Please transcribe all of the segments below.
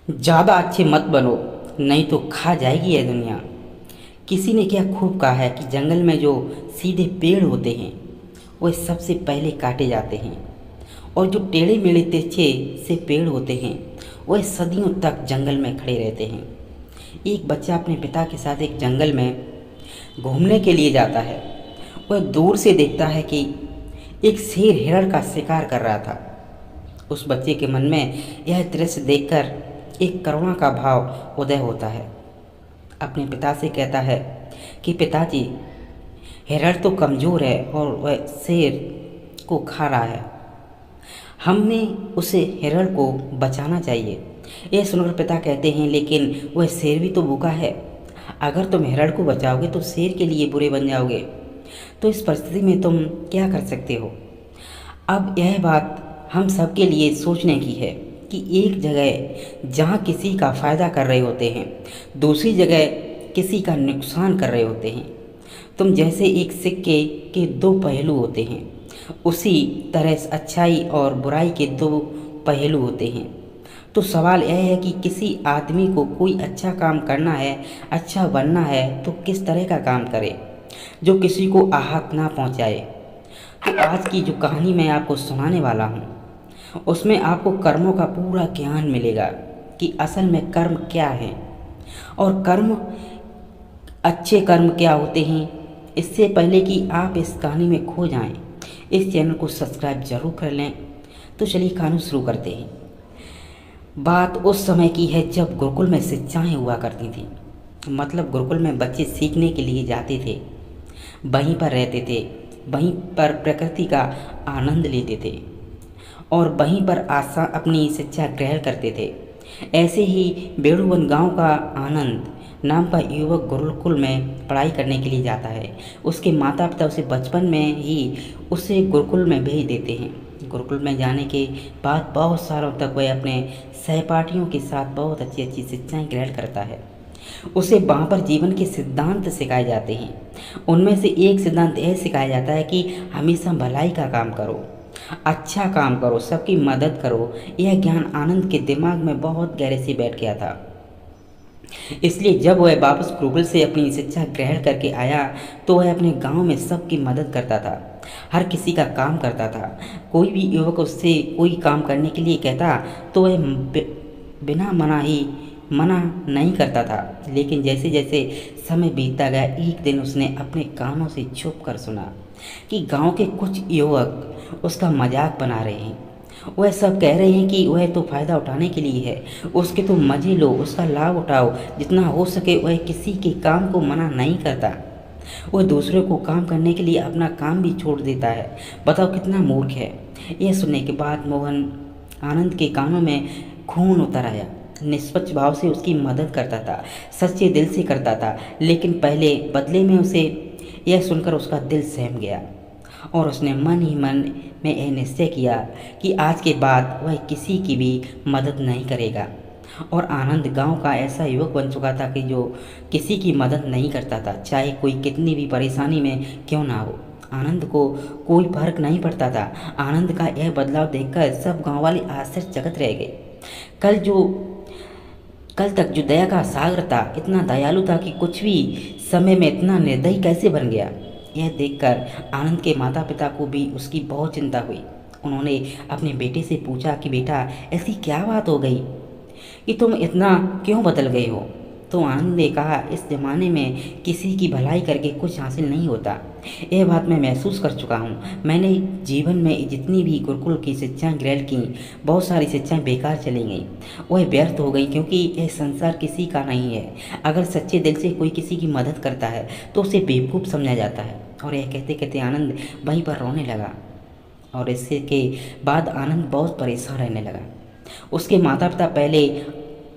ज़्यादा अच्छे मत बनो, नहीं तो खा जाएगी यह दुनिया। किसी ने क्या खूब कहा है कि जंगल में जो सीधे पेड़ होते हैं वह सबसे पहले काटे जाते हैं, और जो टेढ़े मेढ़े तिरछे से पेड़ होते हैं वह सदियों तक जंगल में खड़े रहते हैं। एक बच्चा अपने पिता के साथ एक जंगल में घूमने के लिए जाता है। वह दूर से देखता है कि एक शेर हिरण का शिकार कर रहा था। उस बच्चे के मन में यह दृश्य देखकर एक करुणा का भाव उदय होता है। अपने पिता से कहता है कि पिताजी, हिरण तो कमज़ोर है और वह शेर को खा रहा है। हमने उसे हिरण को बचाना चाहिए। यह सुनकर पिता कहते हैं, लेकिन वह शेर भी तो भूखा है। अगर तुम हिरण को बचाओगे तो शेर के लिए बुरे बन जाओगे। तो इस परिस्थिति में तुम क्या कर सकते हो? अब यह बात हम सबके लिए सोचने की है कि एक जगह जहाँ किसी का फ़ायदा कर रहे होते हैं, दूसरी जगह किसी का नुकसान कर रहे होते हैं। तुम जैसे एक सिक्के के दो पहलू होते हैं, उसी तरह अच्छाई और बुराई के दो पहलू होते हैं। तो सवाल यह है कि किसी आदमी को कोई अच्छा काम करना है, अच्छा बनना है, तो किस तरह का काम करे जो किसी को आहत ना पहुंचाए। तो आज की जो कहानी मैं आपको सुनाने वाला हूँ उसमें आपको कर्मों का पूरा ज्ञान मिलेगा कि असल में कर्म क्या है और कर्म, अच्छे कर्म क्या होते हैं। इससे पहले कि आप इस कहानी में खो जाएं, इस चैनल को सब्सक्राइब जरूर कर लें। तो चलिए कहानी शुरू करते हैं। बात उस समय की है जब गुरुकुल में शिक्षाएँ हुआ करती थी। मतलब गुरुकुल में बच्चे सीखने के लिए जाते थे, वहीं पर रहते थे, वहीं पर प्रकृति का आनंद लेते थे और वहीं पर आशा अपनी शिक्षा ग्रहण करते थे। ऐसे ही बेड़ूवन गांव का आनंद नाम का युवक गुरुकुल में पढ़ाई करने के लिए जाता है। उसके माता पिता उसे बचपन में ही उसे गुरुकुल में भेज देते हैं। गुरुकुल में जाने के बाद बहुत सालों तक वह अपने सहपाठियों के साथ बहुत अच्छी अच्छी शिक्षाएं ग्रहण करता है। उसे वहाँ पर जीवन के सिद्धांत सिखाए जाते हैं। उनमें से एक सिद्धांत यह सिखाया जाता है कि हमेशा भलाई का काम करो, अच्छा काम करो, सबकी मदद करो। यह ज्ञान आनंद के दिमाग में बहुत गहरे से बैठ गया था। इसलिए जब वह वापस गुरुकुल से अपनी शिक्षा ग्रहण करके आया तो वह अपने गांव में सबकी मदद करता था, हर किसी का काम करता था। कोई भी युवक उससे कोई काम करने के लिए कहता तो वह बिना मना नहीं करता था। लेकिन जैसे जैसे समय बीतता गया, एक दिन उसने अपने कानों से छुप कर सुना कि गांव के कुछ युवक उसका मजाक बना रहे हैं। वह सब कह रहे हैं कि वह तो फ़ायदा उठाने के लिए है, उसके तो मज़े लो, उसका लाभ उठाओ, जितना हो सके। वह किसी के काम को मना नहीं करता, वह दूसरे को काम करने के लिए अपना काम भी छोड़ देता है। बताओ कितना मूर्ख है। यह सुनने के बाद मोहन आनंद के कानों में खून उतर आया। निष्पक्ष भाव से उसकी मदद करता था, सच्चे दिल से करता था। लेकिन पहले बदले में उसे यह सुनकर उसका दिल सहम गया और उसने मन ही मन में यह निश्चय किया कि आज के बाद वह किसी की भी मदद नहीं करेगा। और आनंद गांव का ऐसा युवक बन चुका था कि जो किसी की मदद नहीं करता था, चाहे कोई कितनी भी परेशानी में क्यों ना हो। आनंद को कोई फर्क नहीं पड़ता था। आनंद का यह बदलाव देखकर सब गांव वाले आश्चर्यचकित रह गए। कल तक जो दया का सागर था, इतना दयालु था कि कुछ भी समय में इतना निर्दयी कैसे बन गया। यह देखकर आनंद के माता पिता को भी उसकी बहुत चिंता हुई। उन्होंने अपने बेटे से पूछा कि बेटा, ऐसी क्या बात हो गई कि तुम इतना क्यों बदल गए हो? तो आनंद ने कहा, इस ज़माने में किसी की भलाई करके कुछ हासिल नहीं होता। यह बात मैं महसूस कर चुका हूँ। मैंने जीवन में जितनी भी गुरुकुल की शिक्षाएं ग्रहण की, बहुत सारी शिक्षाएं बेकार चली गईं, वह व्यर्थ हो गई, क्योंकि यह संसार किसी का नहीं है। अगर सच्चे दिल से कोई किसी की मदद करता है तो उसे बेवकूफ़ समझा जाता है। और यह कहते कहते आनंद वहीं पर रोने लगा। और इससे के बाद आनंद बहुत परेशान रहने लगा। उसके माता पिता पहले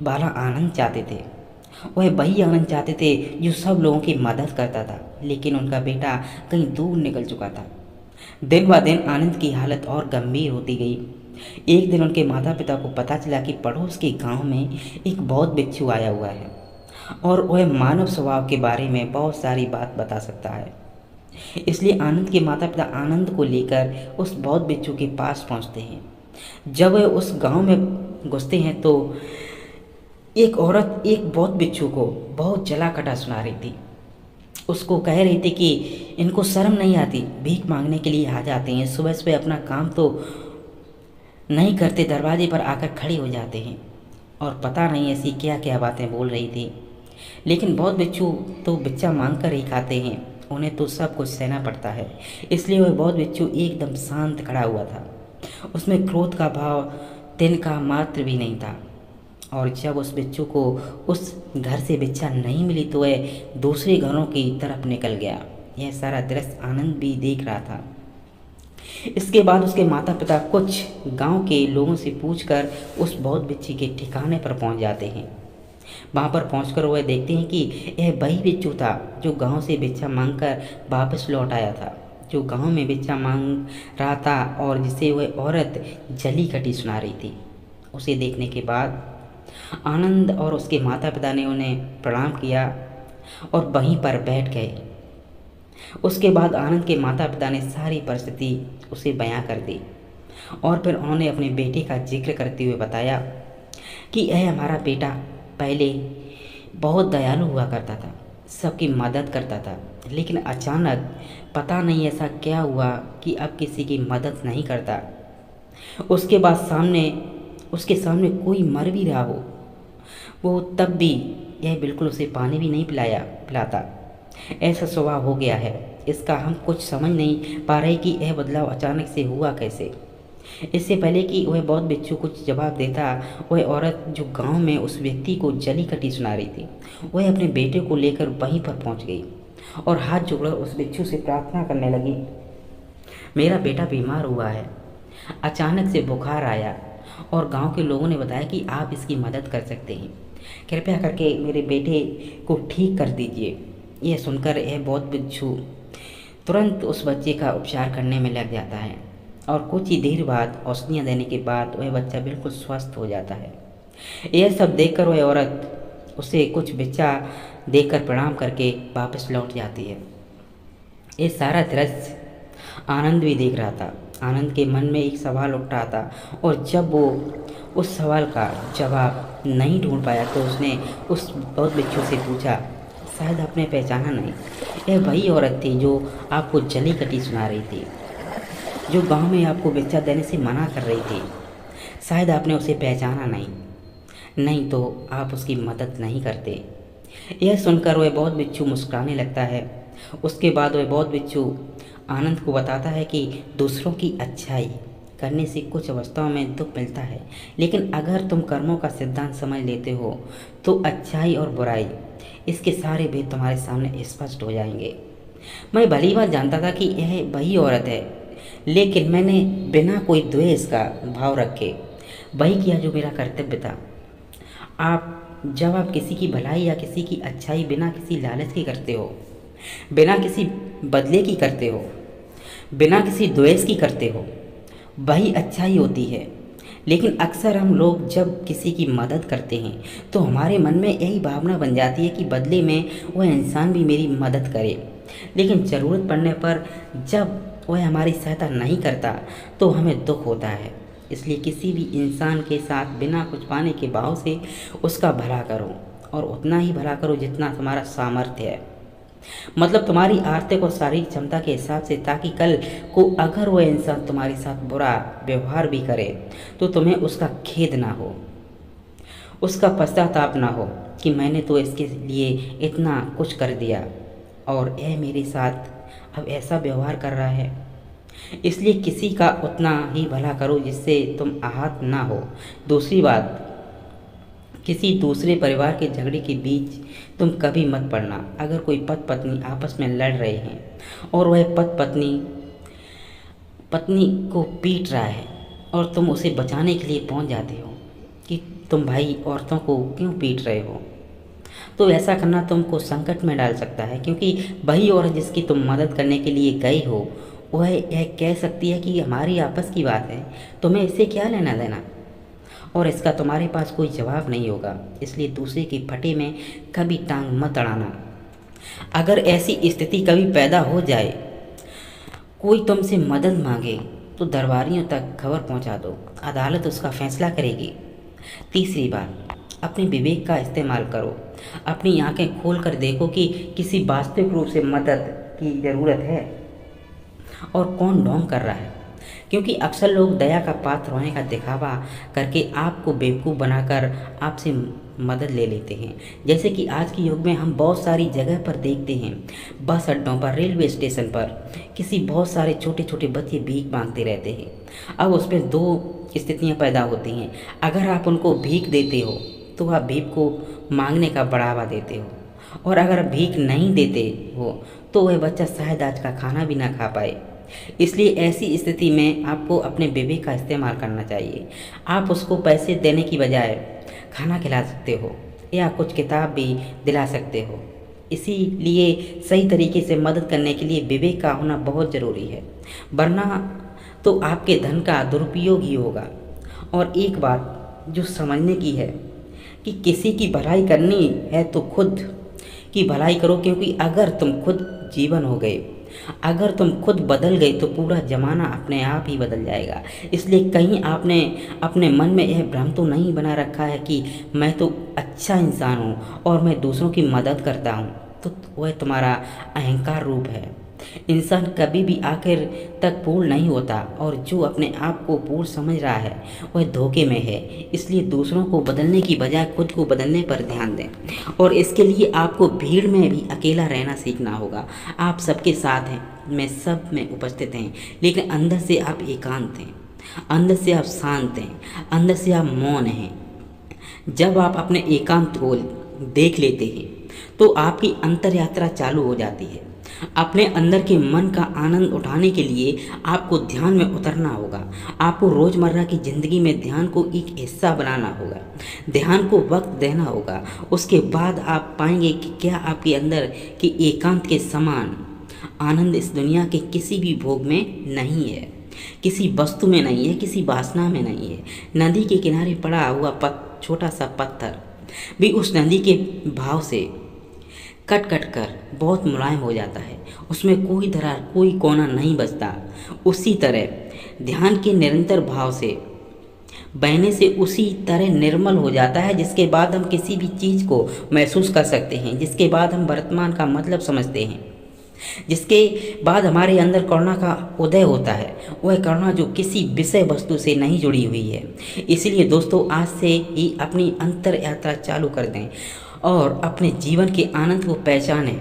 वाला आनंद चाहते थे, वह वही आनंद चाहते थे जो सब लोगों की मदद करता था। लेकिन उनका बेटा कहीं दूर निकल चुका था। दिन ब दिन आनंद की हालत और गंभीर होती गई। एक दिन उनके माता पिता को पता चला कि पड़ोस के गांव में एक बहुत बिच्छू आया हुआ है और वह मानव स्वभाव के बारे में बहुत सारी बात बता सकता है। इसलिए आनंद के माता पिता आनंद को लेकर उस बहुत बिच्छू के पास पहुंचते हैं। जब वह उस गांव में घुसते हैं तो एक औरत एक बहुत बिच्छू को बहुत जला कटा सुना रही थी। उसको कह रही थी कि इनको शर्म नहीं आती, भीख मांगने के लिए आ जाते हैं, सुबह सुबह अपना काम तो नहीं करते, दरवाजे पर आकर खड़े हो जाते हैं। और पता नहीं ऐसी क्या क्या बातें बोल रही थी। लेकिन बहुत बिच्छू तो बिच्चा मांग कर ही खाते हैं, उन्हें तो सब कुछ सहना पड़ता है। इसलिए वह बहुत बिच्छू एकदम शांत खड़ा हुआ था। उसमें क्रोध का भाव तिनका मात्र भी नहीं था। और जब उस बिच्छू को उस घर से बिच्छा नहीं मिली तो वह दूसरे घरों की तरफ निकल गया। यह सारा दृश्य आनंद भी देख रहा था। इसके बाद उसके माता पिता कुछ गांव के लोगों से पूछकर उस बौद्ध बिच्छी के ठिकाने पर पहुंच जाते हैं। वहां पर पहुंचकर वह देखते हैं कि यह वही बिच्छू था जो गांव से भिक्षा मांगकर वापस लौट आया था, जो गांव में भिक्षा मांग रहा था और जिसे वह औरत जली कटी सुना रही थी। उसे देखने के बाद आनंद और उसके माता पिता ने उन्हें प्रणाम किया और वहीं पर बैठ गए। उसके बाद आनंद के माता पिता ने सारी परिस्थिति उसे बयां कर दी और फिर उन्होंने अपने बेटे का जिक्र करते हुए बताया कि यह हमारा बेटा पहले बहुत दयालु हुआ करता था, सबकी मदद करता था, लेकिन अचानक पता नहीं ऐसा क्या हुआ कि अब किसी की मदद नहीं करता। उसके बाद उसके सामने कोई मर भी रहा हो, वो तब भी यह बिल्कुल उसे पानी भी नहीं पिलाता। ऐसा स्वभाव हो गया है इसका। हम कुछ समझ नहीं पा रहे कि यह बदलाव अचानक से हुआ कैसे। इससे पहले कि वह बौद्ध बिच्छू कुछ जवाब देता, वह औरत जो गांव में उस व्यक्ति को जली कटी सुना रही थी, वह अपने बेटे को लेकर वहीं पर पहुंच गई और हाथ जोड़कर उस बिच्छू से प्रार्थना करने लगी, मेरा बेटा बीमार हुआ है, अचानक से बुखार आया और गांव के लोगों ने बताया कि आप इसकी मदद कर सकते हैं, कृपया करके मेरे बेटे को ठीक कर दीजिए। यह सुनकर यह बौद्ध बिच्छू तुरंत उस बच्चे का उपचार करने में लग जाता है और कुछ ही देर बाद औषधियाँ देने के बाद वह बच्चा बिल्कुल स्वस्थ हो जाता है। यह सब देखकर वह औरत उसे कुछ भिक्षा देकर प्रणाम करके वापस लौट जाती है। ये सारा दृश्य आनंद भी देख रहा था। आनंद के मन में एक सवाल उठ रहा था और जब वो उस सवाल का जवाब नहीं ढूंढ पाया तो उसने उस बौद्ध बिच्छू से पूछा, शायद आपने पहचाना नहीं, यह वही औरत थी जो आपको जली कटी सुना रही थी, जो गांव में आपको भिक्षा देने से मना कर रही थी। शायद आपने उसे पहचाना नहीं तो आप उसकी मदद नहीं करते। यह सुनकर वह बौद्ध बिच्छू मुस्कुराने लगता है। उसके बाद वह बौद्ध बिच्छू आनंद को बताता है कि दूसरों की अच्छाई करने से कुछ अवस्थाओं में दुख मिलता है, लेकिन अगर तुम कर्मों का सिद्धांत समझ लेते हो तो अच्छाई और बुराई इसके सारे भेद तुम्हारे सामने स्पष्ट हो जाएंगे। मैं भली बात जानता था कि यह वही औरत है, लेकिन मैंने बिना कोई द्वेष का भाव रखे वही किया जो मेरा कर्तव्य था। जब आप किसी की भलाई या किसी की अच्छाई बिना किसी लालच की करते हो, बिना किसी बदले की करते हो, बिना किसी द्वेष की करते हो, वही अच्छाई होती है। लेकिन अक्सर हम लोग जब किसी की मदद करते हैं तो हमारे मन में यही भावना बन जाती है कि बदले में वह इंसान भी मेरी मदद करे, लेकिन ज़रूरत पड़ने पर जब वह हमारी सहायता नहीं करता तो हमें दुख होता है। इसलिए किसी भी इंसान के साथ बिना कुछ पाने के भाव से उसका भला करो और उतना ही भला करो जितना तुम्हारा सामर्थ्य है, मतलब तुम्हारी आर्थिक और शारीरिक क्षमता के हिसाब से, ताकि कल को अगर वह इंसान तुम्हारे साथ बुरा व्यवहार भी करे तो तुम्हें उसका खेद ना हो, उसका पश्चाताप ना हो कि मैंने तो इसके लिए इतना कुछ कर दिया और यह मेरे साथ अब ऐसा व्यवहार कर रहा है। इसलिए किसी का उतना ही भला करो जिससे तुम आहत ना हो। दूसरी बात, किसी दूसरे परिवार के झगड़े के बीच तुम कभी मत पड़ना। अगर कोई पति पत्नी आपस में लड़ रहे हैं और वह पत्नी को पीट रहा है और तुम उसे बचाने के लिए पहुंच जाते हो कि तुम भाई औरतों को क्यों पीट रहे हो, तो ऐसा करना तुमको संकट में डाल सकता है, क्योंकि वही औरत जिसकी तुम मदद करने के लिए गई हो वह यह कह सकती है कि हमारी आपस की बात है, तुम्हें इससे क्या लेना देना, और इसका तुम्हारे पास कोई जवाब नहीं होगा। इसलिए दूसरे की फटे में कभी टांग मत अड़ाना। अगर ऐसी स्थिति कभी पैदा हो जाए, कोई तुमसे मदद मांगे तो दरबारियों तक खबर पहुंचा दो, अदालत उसका फैसला करेगी। तीसरी बात, अपने विवेक का इस्तेमाल करो। अपनी आंखें खोल कर देखो कि किसी वास्तविक रूप से मदद की ज़रूरत है और कौन ढोंग कर रहा है। क्योंकि अक्सर लोग दया का पात्र होने का दिखावा करके आपको बेवकूफ़ बनाकर आपसे मदद ले लेते हैं। जैसे कि आज के युग में हम बहुत सारी जगह पर देखते हैं, बस अड्डों पर, रेलवे स्टेशन पर किसी बहुत सारे छोटे छोटे बच्चे भीख मांगते रहते हैं। अब उसमें दो स्थितियां पैदा होती हैं। अगर आप उनको भीख देते हो तो आप भीख को मांगने का बढ़ावा देते हो, और अगर भीख नहीं देते हो तो वह बच्चा शायद आज का खाना भी ना खा पाए। इसलिए ऐसी स्थिति में आपको अपने विवेक का इस्तेमाल करना चाहिए। आप उसको पैसे देने की बजाय खाना खिला सकते हो या कुछ किताब भी दिला सकते हो। इसीलिए सही तरीके से मदद करने के लिए विवेक का होना बहुत ज़रूरी है, वरना तो आपके धन का दुरुपयोग ही होगा। और एक बात जो समझने की है कि किसी की भलाई करनी है तो खुद की भलाई करो, क्योंकि अगर तुम खुद जीवन हो गए, अगर तुम खुद बदल गए तो पूरा ज़माना अपने आप ही बदल जाएगा। इसलिए कहीं आपने अपने मन में यह भ्रम तो नहीं बना रखा है कि मैं तो अच्छा इंसान हूँ और मैं दूसरों की मदद करता हूँ, तो वह तुम्हारा अहंकार रूप है। इंसान कभी भी आखिर तक पूर्ण नहीं होता, और जो अपने आप को पूर्ण समझ रहा है वह धोखे में है। इसलिए दूसरों को बदलने की बजाय खुद को बदलने पर ध्यान दें, और इसके लिए आपको भीड़ में भी अकेला रहना सीखना होगा। आप सबके साथ हैं, में सब में उपस्थित हैं, लेकिन अंदर से आप एकांत हैं, अंदर से आप शांत हैं, अंदर से आप मौन हैं। जब आप अपने एकांत को देख लेते हैं तो आपकी अंतर यात्रा चालू हो जाती है। अपने अंदर के मन का आनंद उठाने के लिए आपको ध्यान में उतरना होगा। आपको रोज़मर्रा की ज़िंदगी में ध्यान को एक हिस्सा बनाना होगा, ध्यान को वक्त देना होगा। उसके बाद आप पाएंगे कि क्या आपके अंदर के एकांत के समान आनंद इस दुनिया के किसी भी भोग में नहीं है, किसी वस्तु में नहीं है, किसी वासना में नहीं है। नदी के किनारे पड़ा हुआ छोटा सा पत्थर भी उस नदी के भाव से कट कट कर बहुत मुलायम हो जाता है, उसमें कोई दरार, कोई कोना नहीं बचता। उसी तरह ध्यान के निरंतर भाव से बहने से उसी तरह निर्मल हो जाता है, जिसके बाद हम किसी भी चीज़ को महसूस कर सकते हैं, जिसके बाद हम वर्तमान का मतलब समझते हैं, जिसके बाद हमारे अंदर करुणा का उदय होता है, वह करुणा जो किसी विषय वस्तु से नहीं जुड़ी हुई है। इसलिए दोस्तों, आज से ही अपनी अंतर यात्रा चालू कर दें और अपने जीवन के आनंद को पहचानें,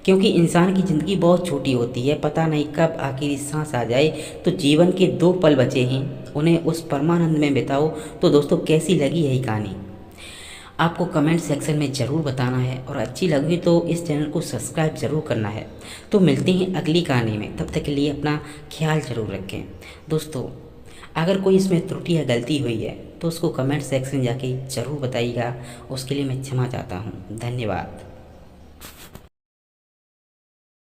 क्योंकि इंसान की ज़िंदगी बहुत छोटी होती है, पता नहीं कब आखिरी सांस आ जाए। तो जीवन के 2 पल बचे हैं, उन्हें उस परमानंद में बिताओ। तो दोस्तों, कैसी लगी यही कहानी आपको कमेंट सेक्शन में ज़रूर बताना है, और अच्छी लगी तो इस चैनल को सब्सक्राइब ज़रूर करना है। तो मिलते हैं अगली कहानी में, तब तक के लिए अपना ख्याल ज़रूर रखें। दोस्तों, अगर कोई इसमें त्रुटि या गलती हुई है तो उसको कमेंट सेक्शन जाके ज़रूर बताइएगा, उसके लिए मैं क्षमा चाहता हूँ। धन्यवाद।